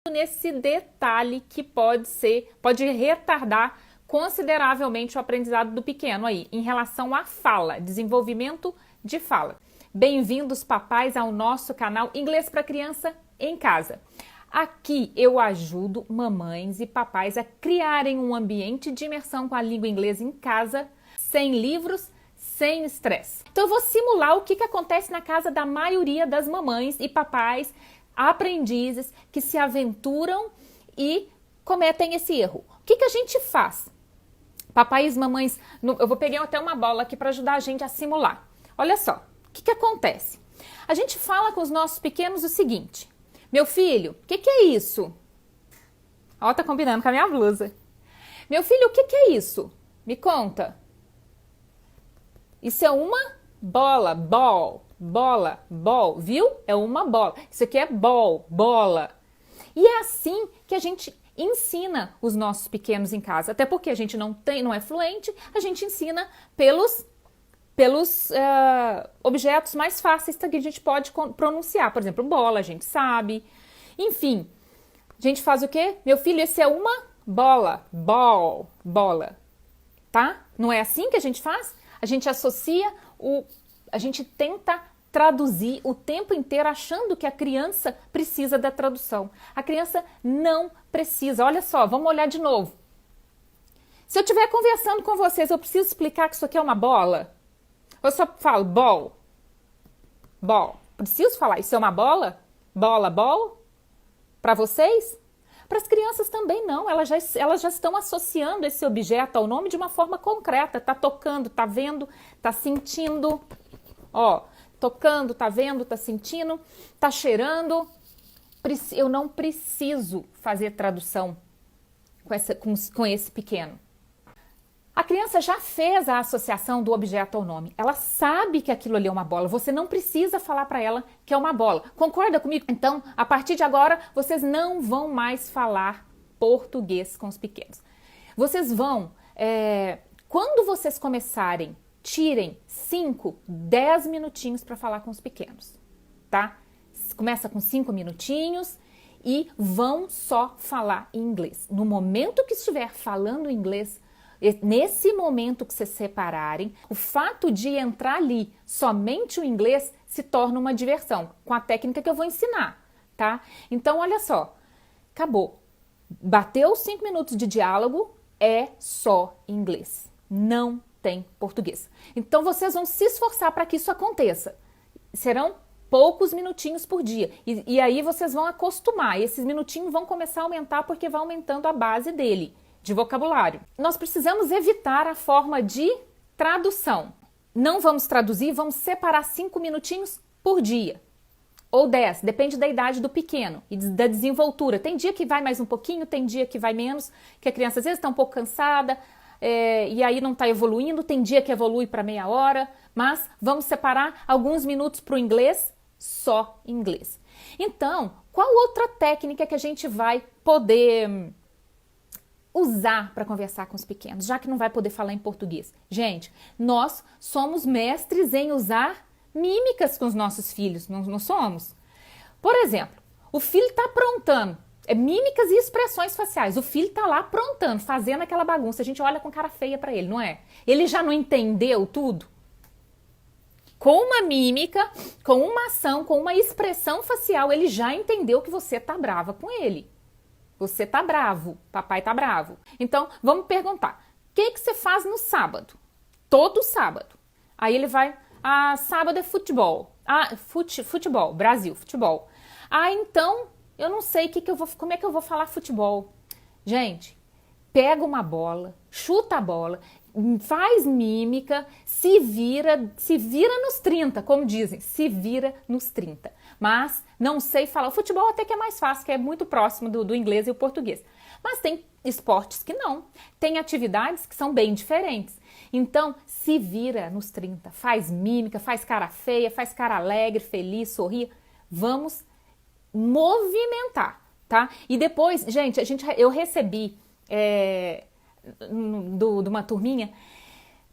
nesse detalhe que pode retardar consideravelmente o aprendizado do pequeno aí, em relação à fala, desenvolvimento de fala. Bem-vindos, papais, ao nosso canal Inglês para Criança em Casa. Aqui eu ajudo mamães e papais a criarem um ambiente de imersão com a língua inglesa em casa, sem livros, sem estresse. Então eu vou simular o que acontece na casa da maioria das mamães e papais aprendizes que se aventuram e cometem esse erro. O que a gente faz? Papais e mamães, eu vou pegar até uma bola aqui para ajudar a gente a simular. Olha só, o que acontece? A gente fala com os nossos pequenos o seguinte: meu filho, o que é isso? Ó, tá combinando com a minha blusa. Meu filho, o que é isso? Me conta. Isso é uma bola, bola, viu? É uma bola. Isso aqui é bola. E é assim que a gente ensina os nossos pequenos em casa. Até porque a gente não é fluente, a gente ensina pelos objetos mais fáceis que a gente pode pronunciar. Por exemplo, bola, a gente sabe. Enfim, a gente faz o quê? Meu filho, esse é uma bola, bola. Tá? Não é assim que a gente faz? A gente associa, a gente tenta traduzir o tempo inteiro achando que a criança precisa da tradução. A criança não precisa. Olha só, vamos olhar de novo. Se eu estiver conversando com vocês, eu preciso explicar que isso aqui é uma bola? Ou eu só falo ball? Preciso falar, isso é uma bola? Ball? Para vocês? Para as crianças também não, elas já estão associando esse objeto ao nome de uma forma concreta. Tá tocando, tá vendo, tá sentindo. Ó, tocando, tá vendo, tá sentindo, tá cheirando. Eu não preciso fazer tradução com esse pequeno. A criança já fez a associação do objeto ao nome. Ela sabe que aquilo ali é uma bola. Você não precisa falar para ela que é uma bola. Concorda comigo? Então, a partir de agora, vocês não vão mais falar português com os pequenos. Vocês vão, quando vocês começarem, tirem 5, 10 minutinhos para falar com os pequenos, tá? Começa com 5 minutinhos e vão só falar em inglês. No momento que estiver falando inglês, nesse momento que vocês separarem, o fato de entrar ali somente o inglês se torna uma diversão, com a técnica que eu vou ensinar, tá? Então, olha só, acabou. Bateu 5 minutos de diálogo, é só inglês, não tem português. Então, vocês vão se esforçar para que isso aconteça. Serão poucos minutinhos por dia. E aí vocês vão acostumar, esses minutinhos vão começar a aumentar porque vai aumentando a base dele, de vocabulário. Nós precisamos evitar a forma de tradução. Não vamos traduzir, vamos separar 5 minutinhos por dia. Ou 10, depende da idade do pequeno e da desenvoltura. Tem dia que vai mais um pouquinho, tem dia que vai menos, que a criança às vezes está um pouco cansada e aí não está evoluindo. Tem dia que evolui para meia hora, mas vamos separar alguns minutos para o inglês, só inglês. Então, qual outra técnica que a gente vai poder usar para conversar com os pequenos, já que não vai poder falar em português? Gente, nós somos mestres em usar mímicas com os nossos filhos, não somos? Por exemplo, o filho está aprontando, mímicas e expressões faciais, o filho está lá aprontando, fazendo aquela bagunça, a gente olha com cara feia para ele, não é? Ele já não entendeu tudo? Com uma mímica, com uma ação, com uma expressão facial, ele já entendeu que você está brava com ele. Você tá bravo, papai tá bravo. Então, vamos perguntar, o que você faz no sábado? Todo sábado. Aí ele vai, sábado é futebol. Futebol, Brasil, futebol. Então, eu não sei como é que eu vou falar futebol. Gente, pega uma bola, chuta a bola, faz mímica, se vira nos 30, como dizem, se vira nos 30. Mas não sei falar. O futebol até que é mais fácil, que é muito próximo do inglês e o português. Mas tem esportes que não. Tem atividades que são bem diferentes. Então, se vira nos 30. Faz mímica, faz cara feia, faz cara alegre, feliz, sorria. Vamos movimentar, tá? E depois, gente, eu recebi de uma turminha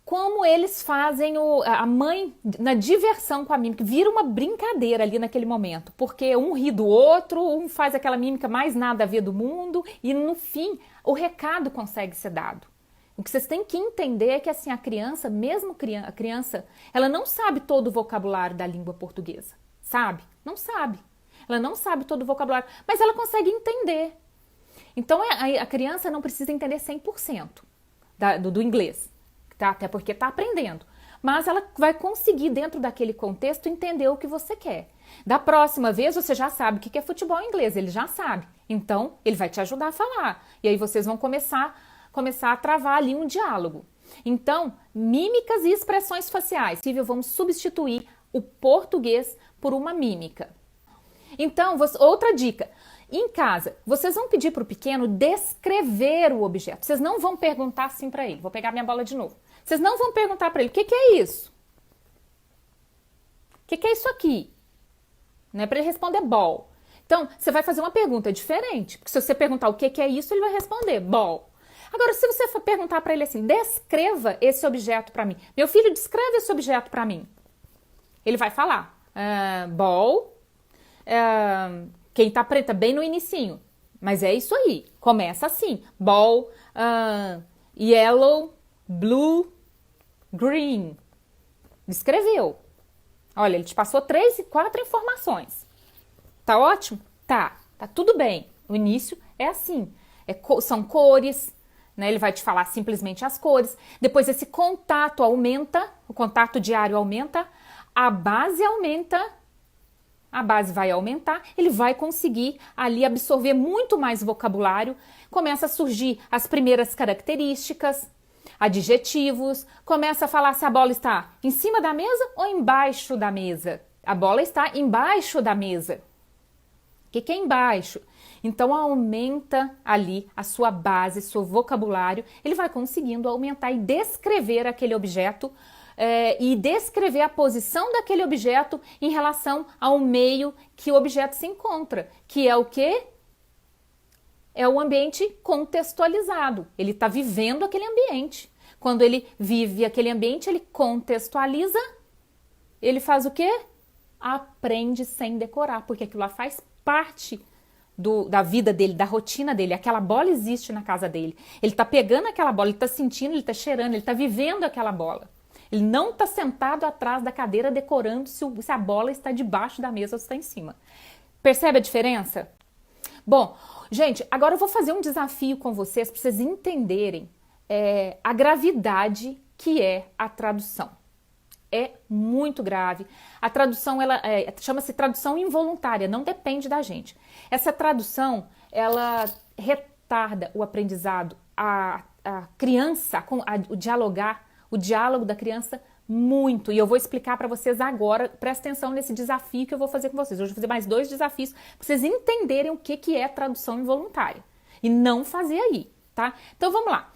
como eles fazem a mãe na diversão com a mímica, vira uma brincadeira ali naquele momento, porque um ri do outro, um faz aquela mímica mais nada a ver do mundo e no fim o recado consegue ser dado. O que vocês têm que entender é que assim, a criança, mesmo a criança, ela não sabe todo o vocabulário da língua portuguesa, sabe? Não sabe. Ela não sabe todo o vocabulário, mas ela consegue entender. Então a criança não precisa entender 100% do inglês, tá? Até porque está aprendendo. Mas ela vai conseguir, dentro daquele contexto, entender o que você quer. Da próxima vez, você já sabe o que é futebol em inglês, ele já sabe. Então, ele vai te ajudar a falar. E aí vocês vão começar a travar ali um diálogo. Então, mímicas e expressões faciais. Vamos substituir o português por uma mímica. Então, outra dica. Em casa, vocês vão pedir para o pequeno descrever o objeto. Vocês não vão perguntar assim para ele. Vou pegar minha bola de novo. Vocês não vão perguntar para ele, o que é isso? O que é isso aqui? Não é para ele responder ball. Então, você vai fazer uma pergunta diferente. Porque se você perguntar o que é isso, ele vai responder ball. Agora, se você for perguntar para ele assim, descreva esse objeto para mim. Meu filho, descreve esse objeto para mim. Ele vai falar ball, quem tá preta bem no inicinho. Mas é isso aí, começa assim, ball, yellow, blue, green. Descreveu. Olha, ele te passou 4 informações. Tá ótimo? Tá tudo bem. O início é assim, são cores, né? Ele vai te falar simplesmente as cores. Depois esse contato aumenta, o contato diário aumenta, a base aumenta, a base vai aumentar, ele vai conseguir ali absorver muito mais vocabulário, começa a surgir as primeiras características, adjetivos, começa a falar se a bola está em cima da mesa ou embaixo da mesa. A bola está embaixo da mesa. O que é embaixo? Então aumenta ali a sua base, seu vocabulário, ele vai conseguindo aumentar e descrever aquele objeto e descrever a posição daquele objeto em relação ao meio que o objeto se encontra, que é o quê? É o ambiente contextualizado. Ele está vivendo aquele ambiente. Quando ele vive aquele ambiente, ele contextualiza, ele faz o quê? Aprende sem decorar, porque aquilo lá faz parte da vida dele, da rotina dele. Aquela bola existe na casa dele. Ele está pegando aquela bola, ele está sentindo, ele está cheirando, ele está vivendo aquela bola. Ele não está sentado atrás da cadeira decorando se a bola está debaixo da mesa ou se está em cima. Percebe a diferença? Bom, gente, agora eu vou fazer um desafio com vocês para vocês entenderem a gravidade que é a tradução. É muito grave. A tradução, ela chama-se tradução involuntária, não depende da gente. Essa tradução, ela retarda o aprendizado, a criança, o diálogo da criança muito. E eu vou explicar para vocês agora, presta atenção nesse desafio que eu vou fazer com vocês. Hoje eu vou fazer mais 2 desafios para vocês entenderem o que é tradução involuntária. E não fazer aí, tá? Então vamos lá.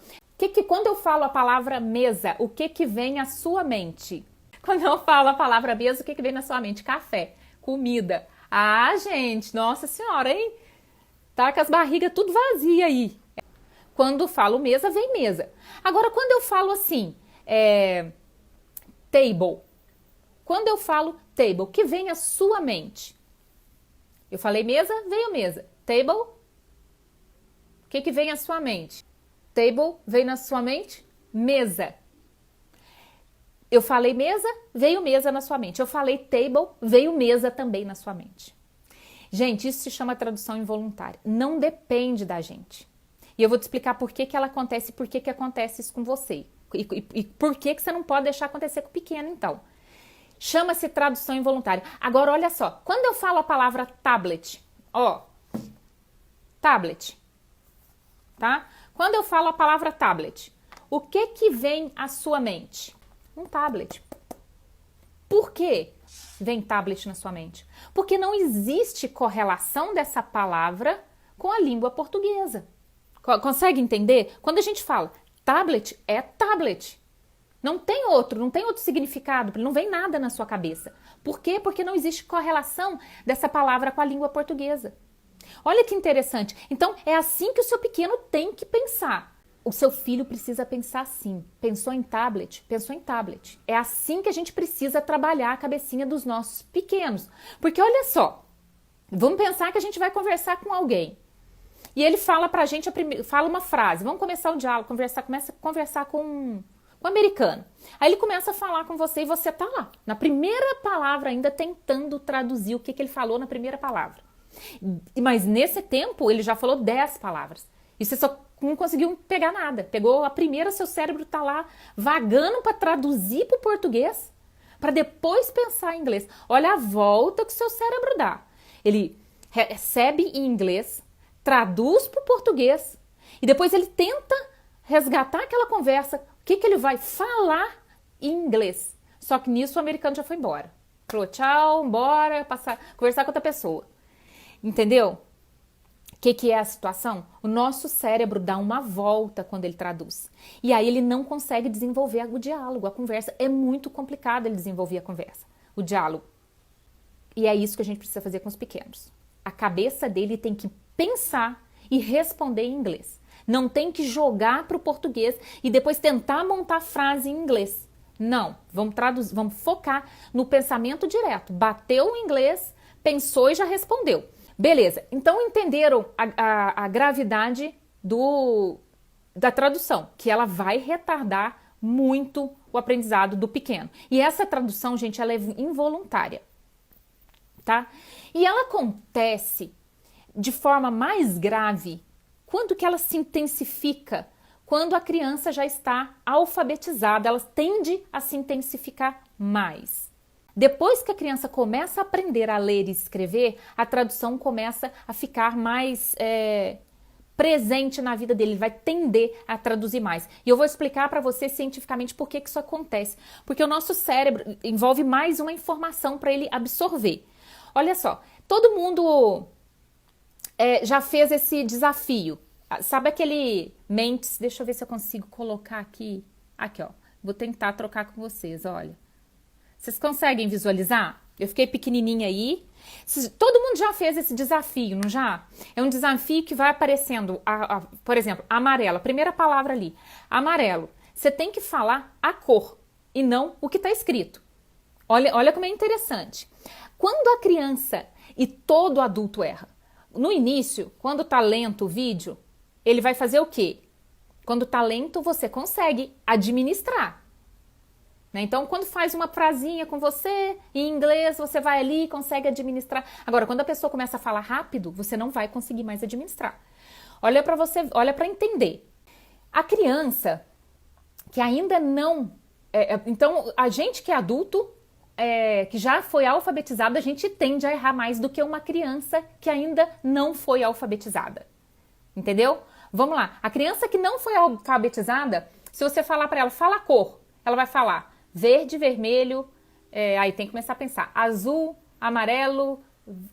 Quando eu falo a palavra mesa, o que vem à sua mente? Quando eu falo a palavra mesa, o que vem na sua mente? Café, comida. Ah, gente, nossa senhora, hein? Tá com as barrigas tudo vazia aí. Quando falo mesa, vem mesa. Agora, quando eu falo assim, table. Quando eu falo table, o que vem à sua mente? Eu falei mesa, veio mesa. Table, o que vem à sua mente? Table, vem na sua mente? Mesa. Eu falei mesa, veio mesa na sua mente. Eu falei table, veio mesa também na sua mente. Gente, isso se chama tradução involuntária. Não depende da gente. E eu vou te explicar por que ela acontece e por que acontece isso com você. E por que você não pode deixar acontecer com o pequeno, então. Chama-se tradução involuntária. Agora, olha só. Quando eu falo a palavra tablet, tablet, tá? Quando eu falo a palavra tablet, o que vem à sua mente? Um tablet. Por que vem tablet na sua mente? Porque não existe correlação dessa palavra com a língua portuguesa. Consegue entender? Quando a gente fala tablet, é tablet. Não tem outro significado, não vem nada na sua cabeça. Por quê? Porque não existe correlação dessa palavra com a língua portuguesa. Olha que interessante. Então, é assim que o seu pequeno tem que pensar. O seu filho precisa pensar assim. Pensou em tablet? Pensou em tablet. É assim que a gente precisa trabalhar a cabecinha dos nossos pequenos. Porque olha só, vamos pensar que a gente vai conversar com alguém. E ele fala pra gente, fala uma frase. Vamos começar o diálogo, começa a conversar com um americano. Aí ele começa a falar com você e você tá lá. Na primeira palavra ainda tentando traduzir o que ele falou na primeira palavra. Mas nesse tempo ele já falou 10 palavras. E você só não conseguiu pegar nada. Pegou a primeira, seu cérebro tá lá vagando para traduzir para o português, para depois pensar em inglês. Olha a volta que o seu cérebro dá. Ele recebe em inglês, traduz para o português e depois ele tenta resgatar aquela conversa. O que ele vai falar em inglês? Só que nisso o americano já foi embora. Falou tchau, bora, conversar com outra pessoa. Entendeu? O que é a situação? O nosso cérebro dá uma volta quando ele traduz. E aí ele não consegue desenvolver o diálogo, a conversa. É muito complicado ele desenvolver a conversa, o diálogo. E é isso que a gente precisa fazer com os pequenos. A cabeça dele tem que pensar e responder em inglês. Não tem que jogar para o português e depois tentar montar frase em inglês. Não, vamos focar no pensamento direto. Bateu o inglês, pensou e já respondeu. Beleza, então entenderam a gravidade da tradução, que ela vai retardar muito o aprendizado do pequeno. E essa tradução, gente, ela é involuntária, tá? E ela acontece de forma mais grave quando que ela se intensifica, quando a criança já está alfabetizada, ela tende a se intensificar mais. Depois que a criança começa a aprender a ler e escrever, a tradução começa a ficar mais presente na vida dele, ele vai tender a traduzir mais. E eu vou explicar para você cientificamente por que isso acontece. Porque o nosso cérebro envolve mais uma informação para ele absorver. Olha só, todo mundo já fez esse desafio. Sabe aquele Mentes? Deixa eu ver se eu consigo colocar aqui. Aqui, ó. Vou tentar trocar com vocês, olha. Vocês conseguem visualizar? Eu fiquei pequenininha aí. Todo mundo já fez esse desafio, não já? É um desafio que vai aparecendo, por exemplo, amarelo. A primeira palavra ali, amarelo. Você tem que falar a cor e não o que está escrito. Olha como é interessante. Quando a criança e todo adulto erra, no início, quando está lento o vídeo, ele vai fazer o quê? Quando está lento, você consegue administrar. Então, quando faz uma frasinha com você, em inglês, você vai ali e consegue administrar. Agora, quando a pessoa começa a falar rápido, você não vai conseguir mais administrar. Olha para entender. A criança que ainda não... então, a gente que é adulto, que já foi alfabetizado, a gente tende a errar mais do que uma criança que ainda não foi alfabetizada. Entendeu? Vamos lá. A criança que não foi alfabetizada, se você falar para ela, fala a cor, ela vai falar verde, vermelho, aí tem que começar a pensar azul, amarelo,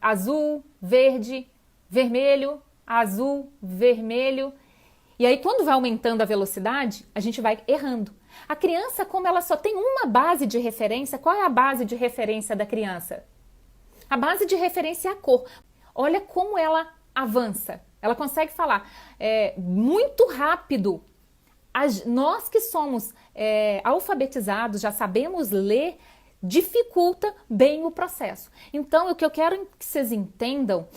azul, verde, vermelho, azul, vermelho. E aí quando vai aumentando a velocidade, a gente vai errando. A criança, como ela só tem uma base de referência, qual é a base de referência da criança? A base de referência é a cor. Olha como ela avança. Ela consegue falar muito rápido. Nós que somos alfabetizados, já sabemos ler, dificulta bem o processo. Então, o que eu quero que vocês entendam,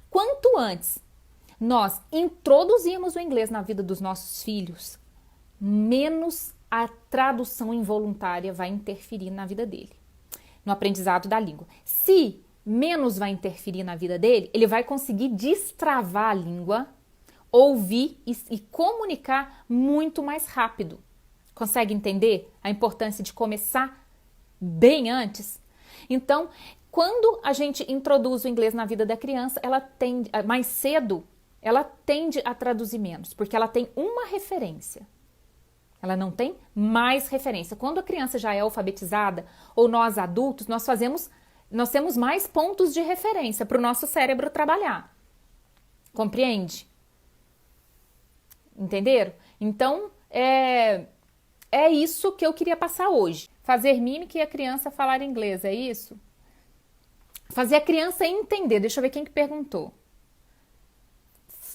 quanto antes nós introduzirmos o inglês na vida dos nossos filhos, menos a tradução involuntária vai interferir na vida dele, no aprendizado da língua. Se menos vai interferir na vida dele, ele vai conseguir destravar a língua, ouvir e comunicar muito mais rápido. Consegue entender a importância de começar bem antes? Então, quando a gente introduz o inglês na vida da criança, ela tende, mais cedo, ela tende a traduzir menos, porque ela tem uma referência. Ela não tem mais referência. Quando a criança já é alfabetizada, ou nós adultos, nós temos mais pontos de referência para o nosso cérebro trabalhar. Compreende? Entenderam? Então, é isso que eu queria passar hoje. Fazer mímica e a criança falar inglês, é isso? Fazer a criança entender. Deixa eu ver quem que perguntou.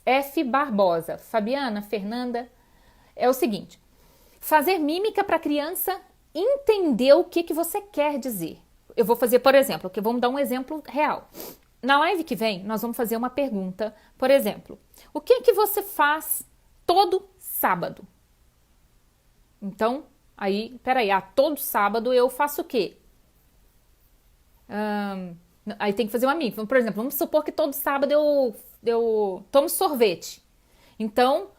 F. Barbosa. Fabiana, Fernanda. é o seguinte, fazer mímica para a criança entender o que você quer dizer. Eu vou fazer, por exemplo, vamos dar um exemplo real. Na live que vem, nós vamos fazer uma pergunta, por exemplo, o que você faz todo sábado? Então, aí, peraí, todo sábado eu faço o quê? Aí tem que fazer uma mímica. Por exemplo, vamos supor que todo sábado eu tomo sorvete. Então,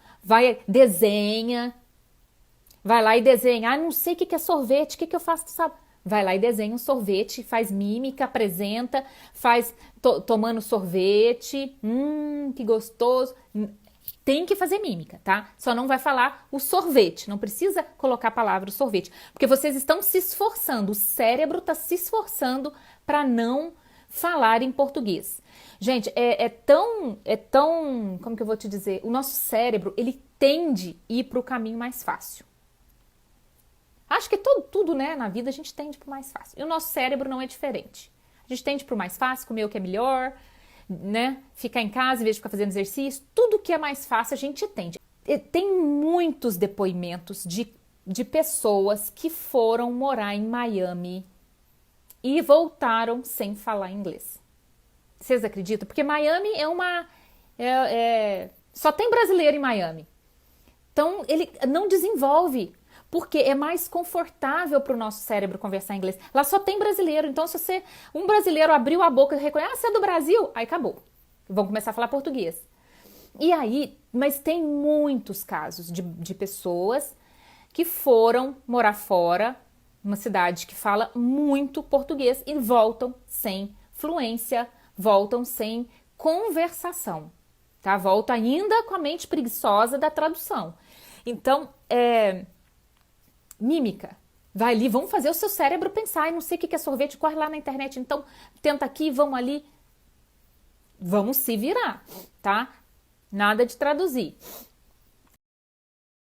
desenha, vai lá e desenha. Não sei o que é sorvete, o que eu faço no sábado? Vai lá e desenha um sorvete, faz mímica, apresenta, faz tomando sorvete. Que gostoso. Tem que fazer mímica, tá? Só não vai falar o sorvete, não precisa colocar a palavra sorvete, porque vocês estão se esforçando, o cérebro está se esforçando para não falar em português. Gente, é tão, como que eu vou te dizer? O nosso cérebro, ele tende a ir para o caminho mais fácil. Acho que tudo, né, na vida a gente tende para o mais fácil. E o nosso cérebro não é diferente. A gente tende para o mais fácil, comer o que é melhor, né? Ficar em casa em vez de ficar fazendo exercício. Tudo que é mais fácil a gente tende. E tem muitos depoimentos de pessoas que foram morar em Miami e voltaram sem falar inglês. Vocês acreditam? Porque Miami só tem brasileiro em Miami. Então ele não desenvolve, porque é mais confortável para o nosso cérebro conversar inglês. Lá só tem brasileiro, então se um brasileiro abriu a boca e reconhece, você é do Brasil, aí acabou. Vão começar a falar português. E aí, mas tem muitos casos de pessoas que foram morar fora, uma cidade que fala muito português e voltam sem fluência, voltam sem conversação, tá? Volta ainda com a mente preguiçosa da tradução. Então, mímica. Vai ali, vamos fazer o seu cérebro pensar, não sei o que é sorvete, corre lá na internet, então tenta aqui, vamos ali. Vamos se virar, tá? Nada de traduzir.